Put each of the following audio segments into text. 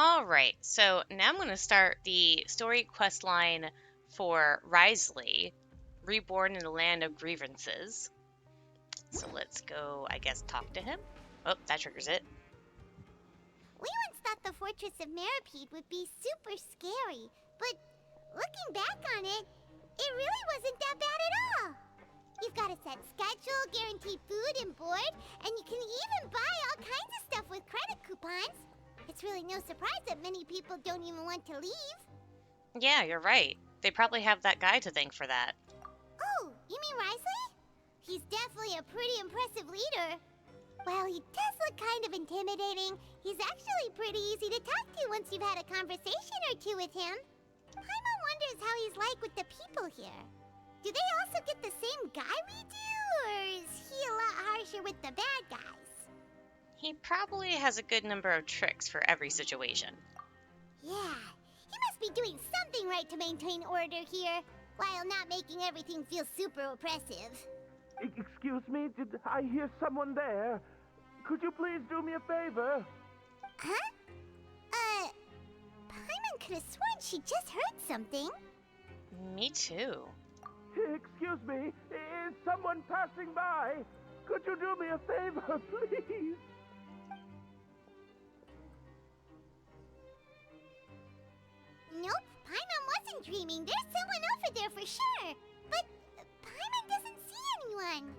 All right, so now I'm going to start the story quest line for Wriothesley, Reborn in the Land of Grievances. So let's go, I guess, talk to him. Oh, that triggers it. We once thought the Fortress of Meripede would be super scary, but looking back on it, it really wasn't that bad at all. You've got a set schedule, guaranteed food and board, and you can even buy all kinds of stuff with credit coupons. It's really no surprise that many people don't even want to leave. Yeah, you're right. They probably have that guy to thank for that. Oh, you mean Wriothesley? He's definitely a pretty impressive leader. While he does look kind of intimidating, he's actually pretty easy to talk to once you've had a conversation or two with him. Paimon wonders how he's like with the people here. Do they also get the same guy we do, or is he a lot harsher with the bad guys? He probably has a good number of tricks for every situation. Yeah, he must be doing something right to maintain order here, while not making everything feel super oppressive. Excuse me, did I hear someone there? Could you please do me a favor? Huh? Paimon could have sworn she just heard something. Me too. Excuse me, is someone passing by? Could you do me a favor, please? Nope, Paimon wasn't dreaming. There's someone over there for sure. But Paimon doesn't see anyone.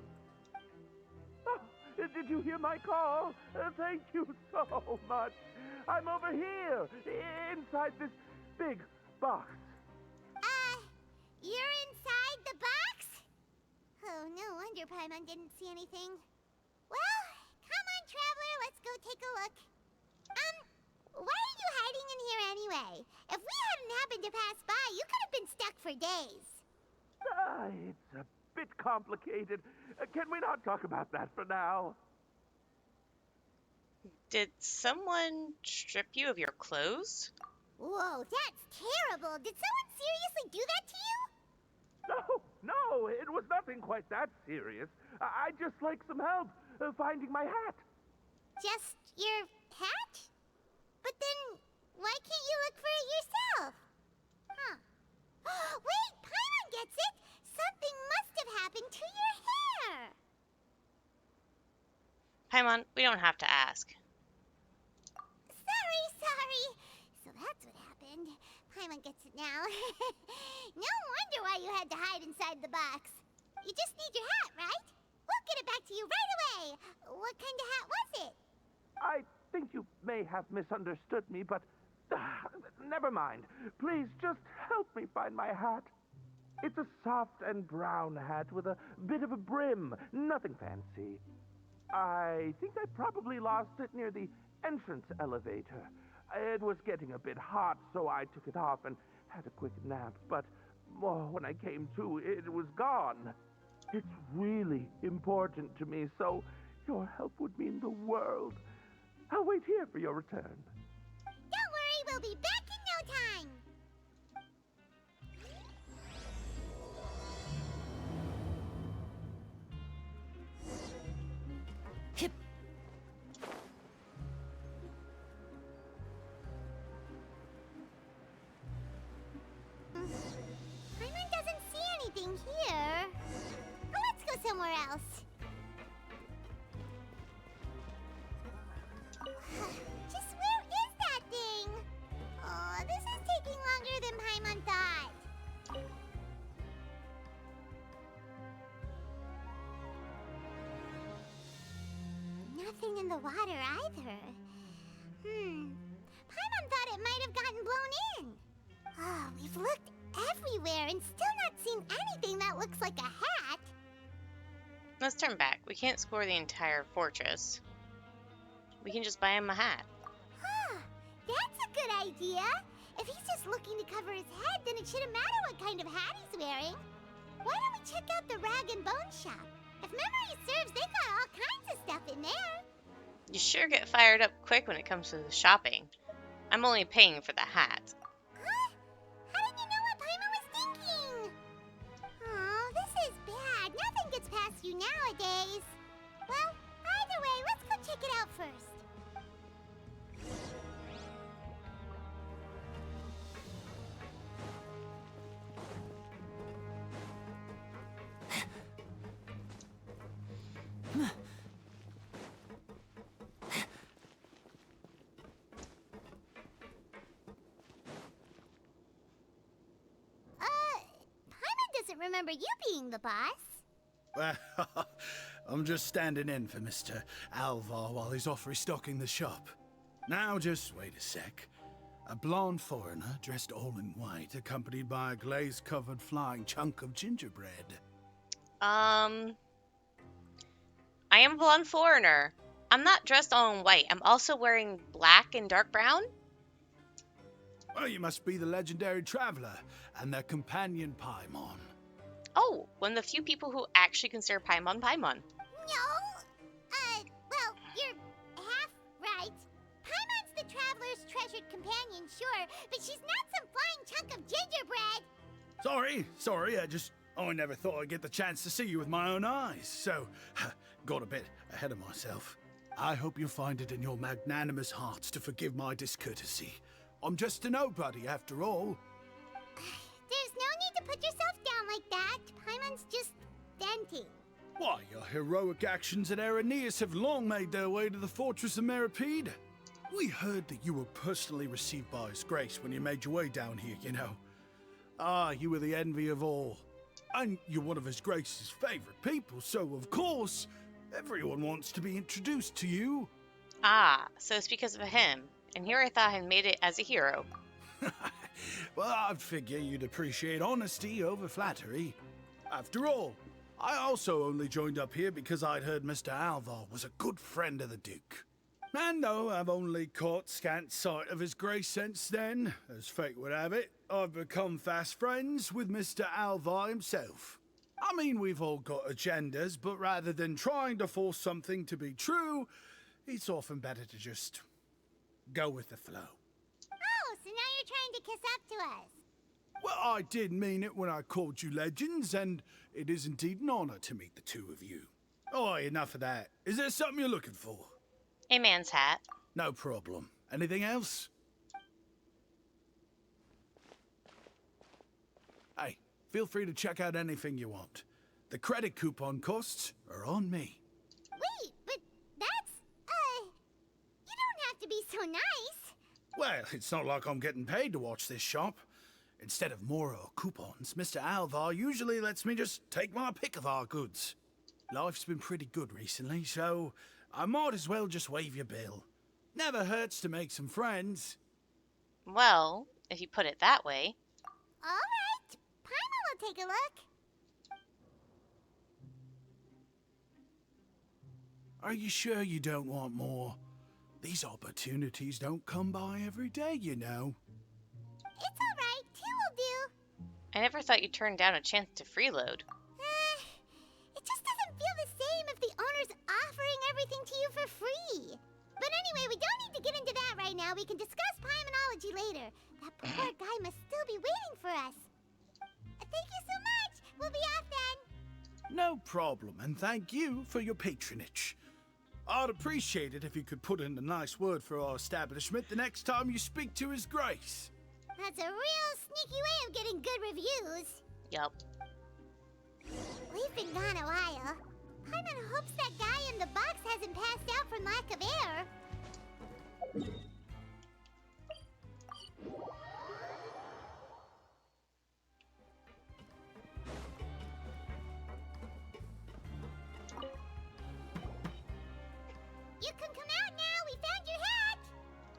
Oh, did you hear my call? Thank you so much. I'm over here, inside this big box. You're inside the box? Oh, no wonder Paimon didn't see anything. Well, come on, traveler, let's go take a look. Why are you hiding in here anyway? If we hadn't happened to pass by, you could have been stuck for days. It's a bit complicated. Can we not talk about that for now? Did someone strip you of your clothes? Whoa, that's terrible. Did someone seriously do that to you? No, it was nothing quite that serious. I'd just like some help finding my hat. Just your hat? But then, why can't you look for it yourself? Huh. Wait, Paimon gets it! Something must have happened to your hair! Paimon, we don't have to ask. Sorry. So that's what happened. Paimon gets it now. No wonder why you had to hide inside the box. You just need your hat, right? We'll get it back to you right away. What kind of hat was it? I think you may have misunderstood me, but never mind. Please just help me find my hat. It's a soft and brown hat with a bit of a brim. Nothing fancy. I think I probably lost it near the entrance elevator. It was getting a bit hot, so I took it off and had a quick nap. But when I came to, it was gone. It's really important to me, so your help would mean the world. I'll wait here for your return. Don't worry, we'll be back in no time. Hip. Paimon doesn't see anything here. Let's go somewhere else. Just where is that thing? Oh, this is taking longer than Paimon thought. Nothing in the water either. Paimon thought it might have gotten blown in. Oh, we've looked everywhere and still not seen anything that looks like a hat. Let's turn back. We can't score the entire fortress. We can just buy him a hat. Huh, that's a good idea. If he's just looking to cover his head, then it shouldn't matter what kind of hat he's wearing. Why don't we check out the Rag and Bone Shop? If memory serves, they got all kinds of stuff in there. You sure get fired up quick when it comes to the shopping. I'm only paying for the hat. Huh? How did you know what Paimon was thinking? Oh, this is bad. Nothing gets past you nowadays. Well, either way, let's go check it out first. don't remember you being the boss. Well, I'm just standing in for Mr. Alvar while he's off restocking the shop. Now, just wait a sec. A blonde foreigner, dressed all in white, accompanied by a glaze-covered flying chunk of gingerbread. I am a blonde foreigner. I'm not dressed all in white. I'm also wearing black and dark brown. Well, you must be the legendary traveler and their companion Paimon. Oh, one of the few people who actually consider Paimon Paimon. No. Well, you're half right. Paimon's the traveler's treasured companion, sure, but she's not some flying chunk of gingerbread. Sorry, I never thought I'd get the chance to see you with my own eyes, so got a bit ahead of myself. I hope you find it in your magnanimous hearts to forgive my discourtesy. I'm just a nobody, after all. There's no need to put yourself down like that. Paimon's just venting. Why, your heroic actions at Araneus have long made their way to the fortress of Meripede. We heard that you were personally received by His Grace when you made your way down here, you know. Ah, you were the envy of all. And you're one of His Grace's favorite people, so of course, everyone wants to be introduced to you. Ah, so it's because of him. And here I thought I made it as a hero. Well, I'd figure you'd appreciate honesty over flattery. After all, I also only joined up here because I'd heard Mr. Alvar was a good friend of the Duke. And though I've only caught scant sight of His Grace since then, as fate would have it, I've become fast friends with Mr. Alvar himself. I mean, we've all got agendas, but rather than trying to force something to be true, it's often better to just go with the flow. Oh, so now you're trying to kiss up to us. Well, I did mean it when I called you legends, and it is indeed an honor to meet the two of you. Oh, enough of that. Is there something you're looking for? A man's hat. No problem. Anything else? Hey, feel free to check out anything you want. The credit coupon costs are on me. Wait, but that's, you don't have to be so nice. Well, it's not like I'm getting paid to watch this shop. Instead of more coupons, Mr. Alvar usually lets me just take my pick of our goods. Life's been pretty good recently, so I might as well just waive your bill. Never hurts to make some friends. Well, if you put it that way. All right, Paimon will take a look. Are you sure you don't want more? These opportunities don't come by every day, you know. It's all right, two will do. I never thought you'd turn down a chance to freeload. It just doesn't feel the same if the owner's offering everything to you for free. But anyway, we don't need to get into that right now. We can discuss Paimonology later. That poor guy must still be waiting for us. Thank you so much. We'll be off then. No problem, and thank you for your patronage. I'd appreciate it if you could put in a nice word for our establishment the next time you speak to His Grace. That's a real sneaky way of getting good reviews. Yup. We've been gone a while. Paimon hopes that guy in the box hasn't passed out from lack of air. You can come out now. We found your hat.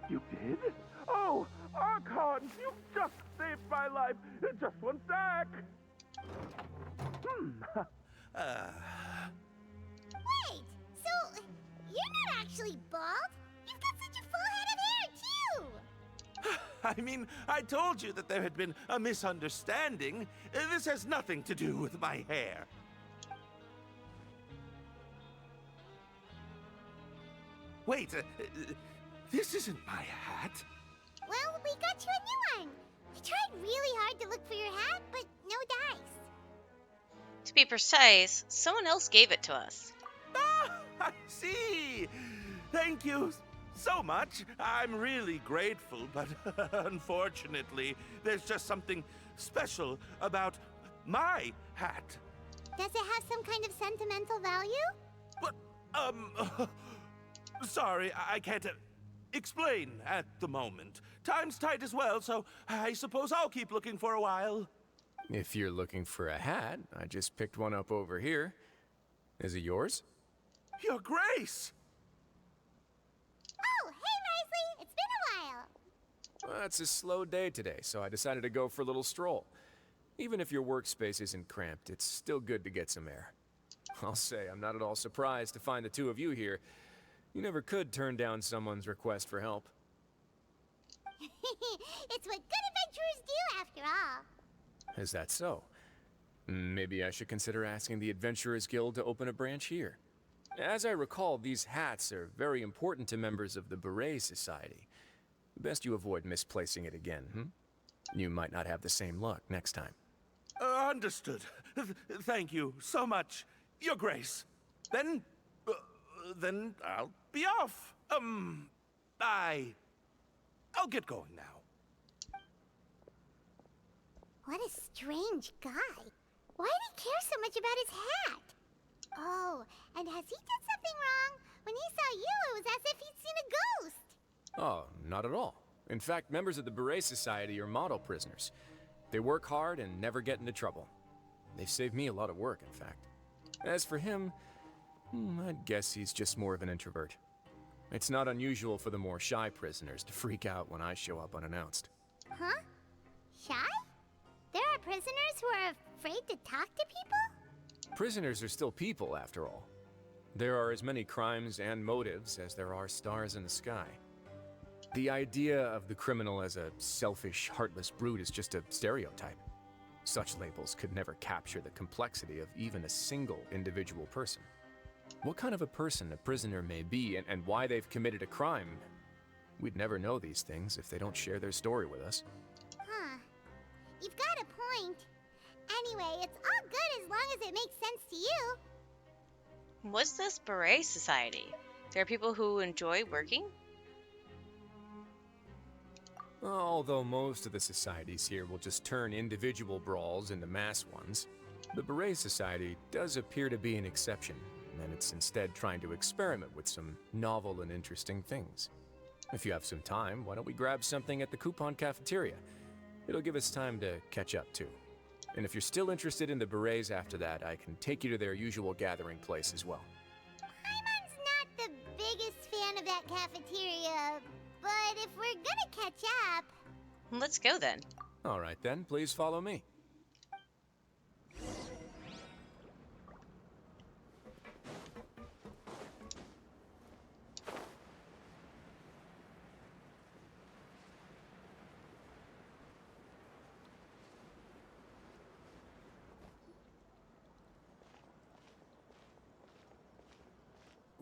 You did? Oh, Archon, you just saved my life. Just one sec. Wait, so you're not actually bald? You've got such a full head of hair, too. I mean, I told you that there had been a misunderstanding. This has nothing to do with my hair. Wait, this isn't my hat. Well, we got you a new one. We tried really hard to look for your hat, but no dice. To be precise, someone else gave it to us. Ah, I see. Thank you so much. I'm really grateful, but unfortunately, there's just something special about my hat. Does it have some kind of sentimental value? But, sorry, I can't explain at the moment. Time's tight as well, so I suppose I'll keep looking for a while. If you're looking for a hat, I just picked one up over here. Is it yours? Your Grace! Oh, hey, Wriothesley! It's been a while. Well, it's a slow day today, so I decided to go for a little stroll. Even if your workspace isn't cramped, it's still good to get some air. I'll say, I'm not at all surprised to find the two of you here. You never could turn down someone's request for help. It's what good adventurers do, after all. Is that so? Maybe I should consider asking the Adventurers Guild to open a branch here. As I recall, these hats are very important to members of the Beret Society. Best you avoid misplacing it again, You might not have the same luck next time. Understood. Thank you so much, Your Grace. Then I'll be off. I'll get going now. What a strange guy. Why did he care so much about his hat? Oh, and has he done something wrong? When he saw you, it was as if he'd seen a ghost. Oh, not at all. In fact, members of the Beret Society are model prisoners. They work hard and never get into trouble. They've saved me a lot of work, in fact. As for him, I'd guess he's just more of an introvert. It's not unusual for the more shy prisoners to freak out when I show up unannounced. Huh? Shy? There are prisoners who are afraid to talk to people? Prisoners are still people, after all. There are as many crimes and motives as there are stars in the sky. The idea of the criminal as a selfish, heartless brute is just a stereotype. Such labels could never capture the complexity of even a single individual person. What kind of a person a prisoner may be and why they've committed a crime, we'd never know these things if they don't share their story with us. Huh. You've got a point. Anyway, it's all good as long as it makes sense to you. What's this Beret Society? There are people who enjoy working? Although most of the societies here will just turn individual brawls into mass ones, the Beret Society does appear to be an exception, and it's instead trying to experiment with some novel and interesting things. If you have some time, why don't we grab something at the Coupon Cafeteria? It'll give us time to catch up too. And if you're still interested in the Berets after that, I can take you to their usual gathering place as well. Paimon's not the biggest fan of that cafeteria, but if we're gonna catch up... Let's go then. All right then, please follow me.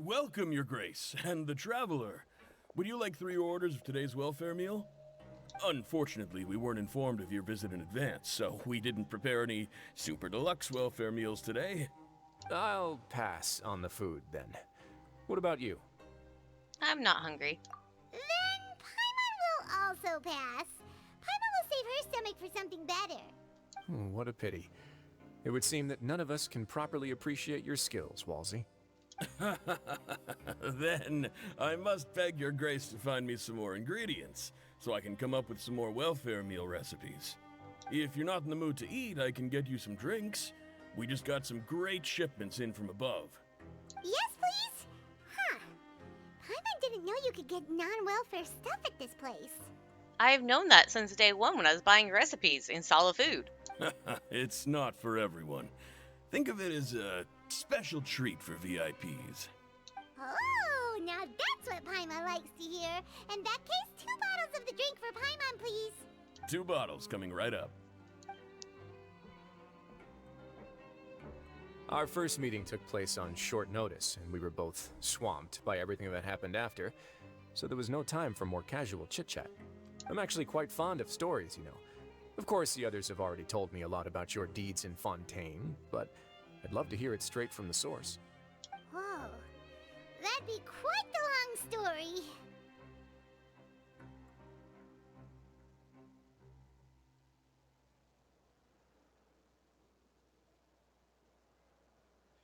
Welcome, Your Grace, and the Traveler. Would you like 3 orders of today's welfare meal? Unfortunately, we weren't informed of your visit in advance, so we didn't prepare any super deluxe welfare meals today. I'll pass on the food then. What about you? I'm not hungry. Then Paimon will also pass. Paimon will save her stomach for something better. What a pity. It would seem that none of us can properly appreciate your skills, Walsey. Then I must beg Your Grace to find me some more ingredients, so I can come up with some more welfare meal recipes. If you're not in the mood to eat, I can get you some drinks. We just got some great shipments in from above. Yes, please? Huh. Paimon didn't know you could get non-welfare stuff at this place. I've known that since day one when I was buying recipes in Solid Food. It's not for everyone. Think of it as a special treat for VIPs. Oh, now that's what Paimon likes to hear. In that case, 2 bottles of the drink for Paimon, please. 2 bottles coming right up. Our first meeting took place on short notice, and we were both swamped by everything that happened after, so there was no time for more casual chit-chat. I'm actually quite fond of stories, you know. Of course, the others have already told me a lot about your deeds in Fontaine, but I'd love to hear it straight from the source. Whoa. That'd be quite the long story.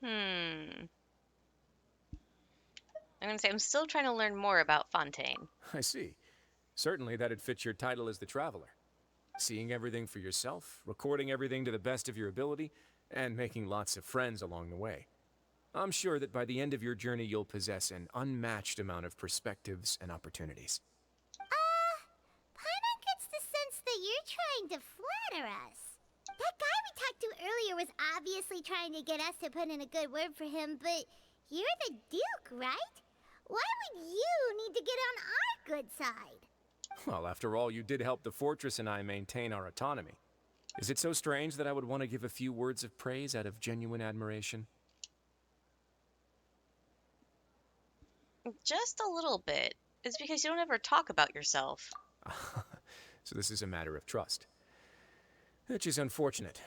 I'm gonna say I'm still trying to learn more about Fontaine. I see. Certainly that'd fit your title as the Traveler. seeing everything for yourself, recording everything to the best of your ability, and making lots of friends along the way. I'm sure that by the end of your journey, you'll possess an unmatched amount of perspectives and opportunities. Paimon gets the sense that you're trying to flatter us. That guy we talked to earlier was obviously trying to get us to put in a good word for him, but you're the Duke, right? Why would you need to get on our good side? Well, after all, you did help the fortress and I maintain our autonomy. Is it so strange that I would want to give a few words of praise out of genuine admiration? Just a little bit. It's because you don't ever talk about yourself. So this is a matter of trust. Which is unfortunate,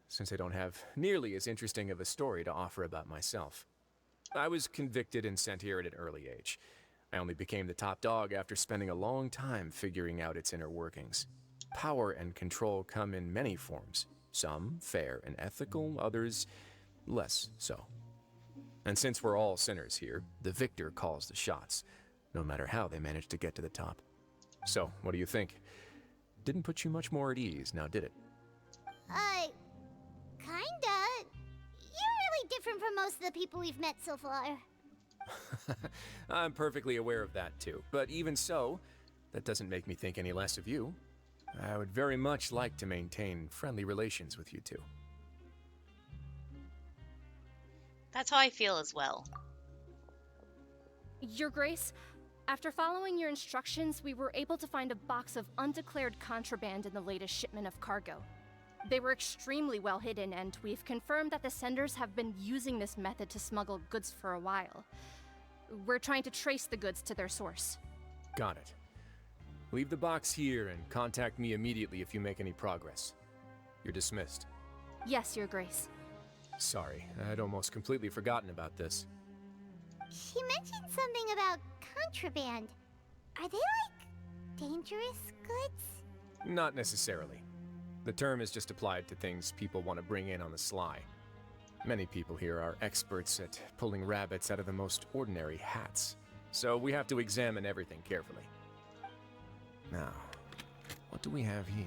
since I don't have nearly as interesting of a story to offer about myself. I was convicted and sent here at an early age. I only became the top dog after spending a long time figuring out its inner workings. Power and control come in many forms. Some fair and ethical, others less so. And since we're all sinners here, the victor calls the shots, no matter how they manage to get to the top. So, what do you think? Didn't put you much more at ease, now did it? Kinda. You're really different from most of the people we've met so far. I'm perfectly aware of that too, but even so, that doesn't make me think any less of you. I would very much like to maintain friendly relations with you two. That's how I feel as well. Your Grace, after following your instructions, we were able to find a box of undeclared contraband in the latest shipment of cargo. They were extremely well hidden, and we've confirmed that the senders have been using this method to smuggle goods for a while. We're trying to trace the goods to their source. Got it. Leave the box here and contact me immediately if you make any progress. You're dismissed. Yes, Your Grace. Sorry, I'd almost completely forgotten about this. She mentioned something about contraband. Are they like dangerous goods? Not necessarily. The term is just applied to things people want to bring in on the sly. Many people here are experts at pulling rabbits out of the most ordinary hats, so we have to examine everything carefully. Now, what do we have here?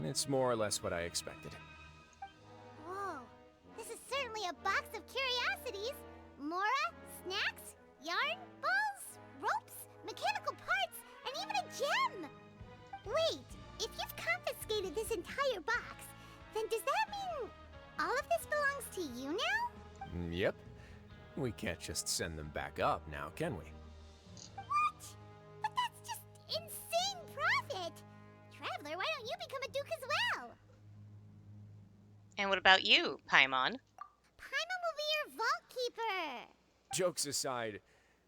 It's more or less what I expected. Whoa, this is certainly a box of curiosities. Mora, snacks, yarn, balls, ropes, mechanical parts, and even a gem! Wait, if you've confiscated this entire box, then does that mean all of this belongs to you now? Yep. We can't just send them back up now, can we? What? But that's just insane profit! Traveler, why don't you become a duke as well? And what about you, Paimon? Paimon will be your vault keeper! Jokes aside,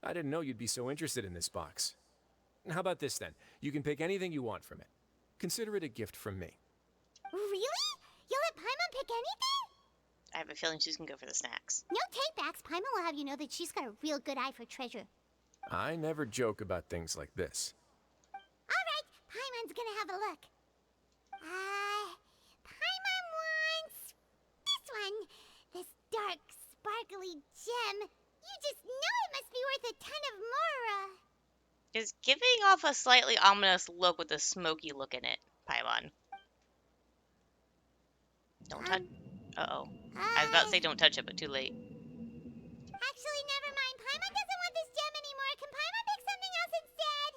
I didn't know you'd be so interested in this box. How about this then? You can pick anything you want from it. Consider it a gift from me. Really? You'll let Paimon pick anything? I have a feeling she's gonna go for the snacks. No takebacks. Paimon will have you know that she's got a real good eye for treasure. I never joke about things like this. Alright, Paimon's gonna have a look. Paimon wants this one. This dark, sparkly gem. You just know it must be worth a ton of Mora. Is giving off a slightly ominous look with a smoky look in it, Paimon. Don't touch. Uh-oh. I was about to say don't touch it, but too late. Actually, never mind. Paimon doesn't want this gem anymore. Can Paimon pick something else instead?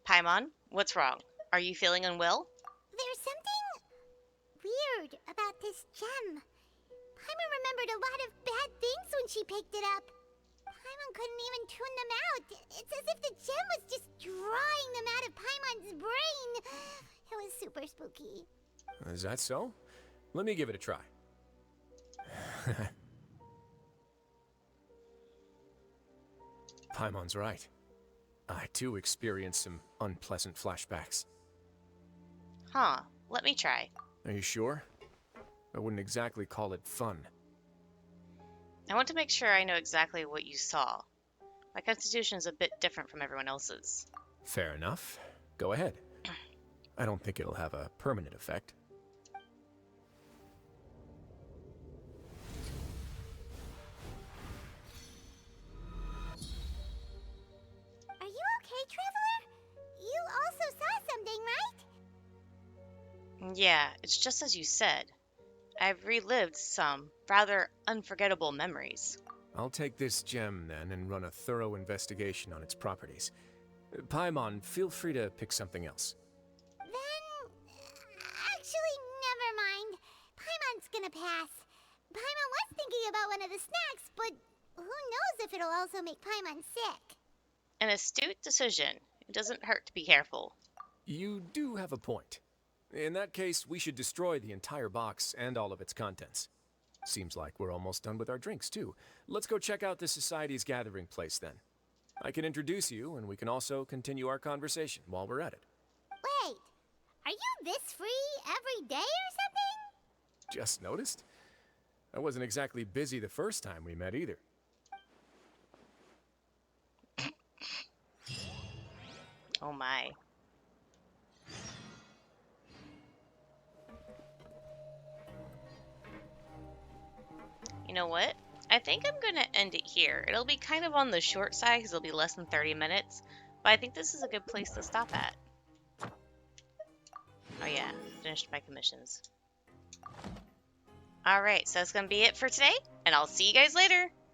Paimon, what's wrong? Are you feeling unwell? There's something weird about this gem. Paimon remembered a lot of bad things when she picked it up. Paimon couldn't even tune them out. It's as if the gem was just drawing them out of Paimon's brain. It was super spooky. Is that so? Let me give it a try. Paimon's right. I too experienced some unpleasant flashbacks. Huh. Let me try. Are you sure? I wouldn't exactly call it fun. I want to make sure I know exactly what you saw. My constitution is a bit different from everyone else's. Fair enough. Go ahead. I don't think it'll have a permanent effect. Are you okay, Traveler? You also saw something, Yeah, it's just as you said. I've relived some rather unforgettable memories. I'll take this gem then and run a thorough investigation on its properties. Paimon, feel free to pick something else. Then... Actually, never mind. Paimon's gonna pass. Paimon was thinking about one of the snacks, but who knows if it'll also make Paimon sick. An astute decision. It doesn't hurt to be careful. You do have a point. In that case, we should destroy the entire box and all of its contents. Seems like we're almost done with our drinks, too. Let's go check out the Society's gathering place, then. I can introduce you, and we can also continue our conversation while we're at it. Wait, are you this free every day or something? Just noticed? I wasn't exactly busy the first time we met, either. Oh my. You know what? I think I'm going to end it here. It'll be kind of on the short side because it'll be less than 30 minutes. But I think this is a good place to stop at. Oh yeah, finished my commissions. Alright, so that's going to be it for today. And I'll see you guys later.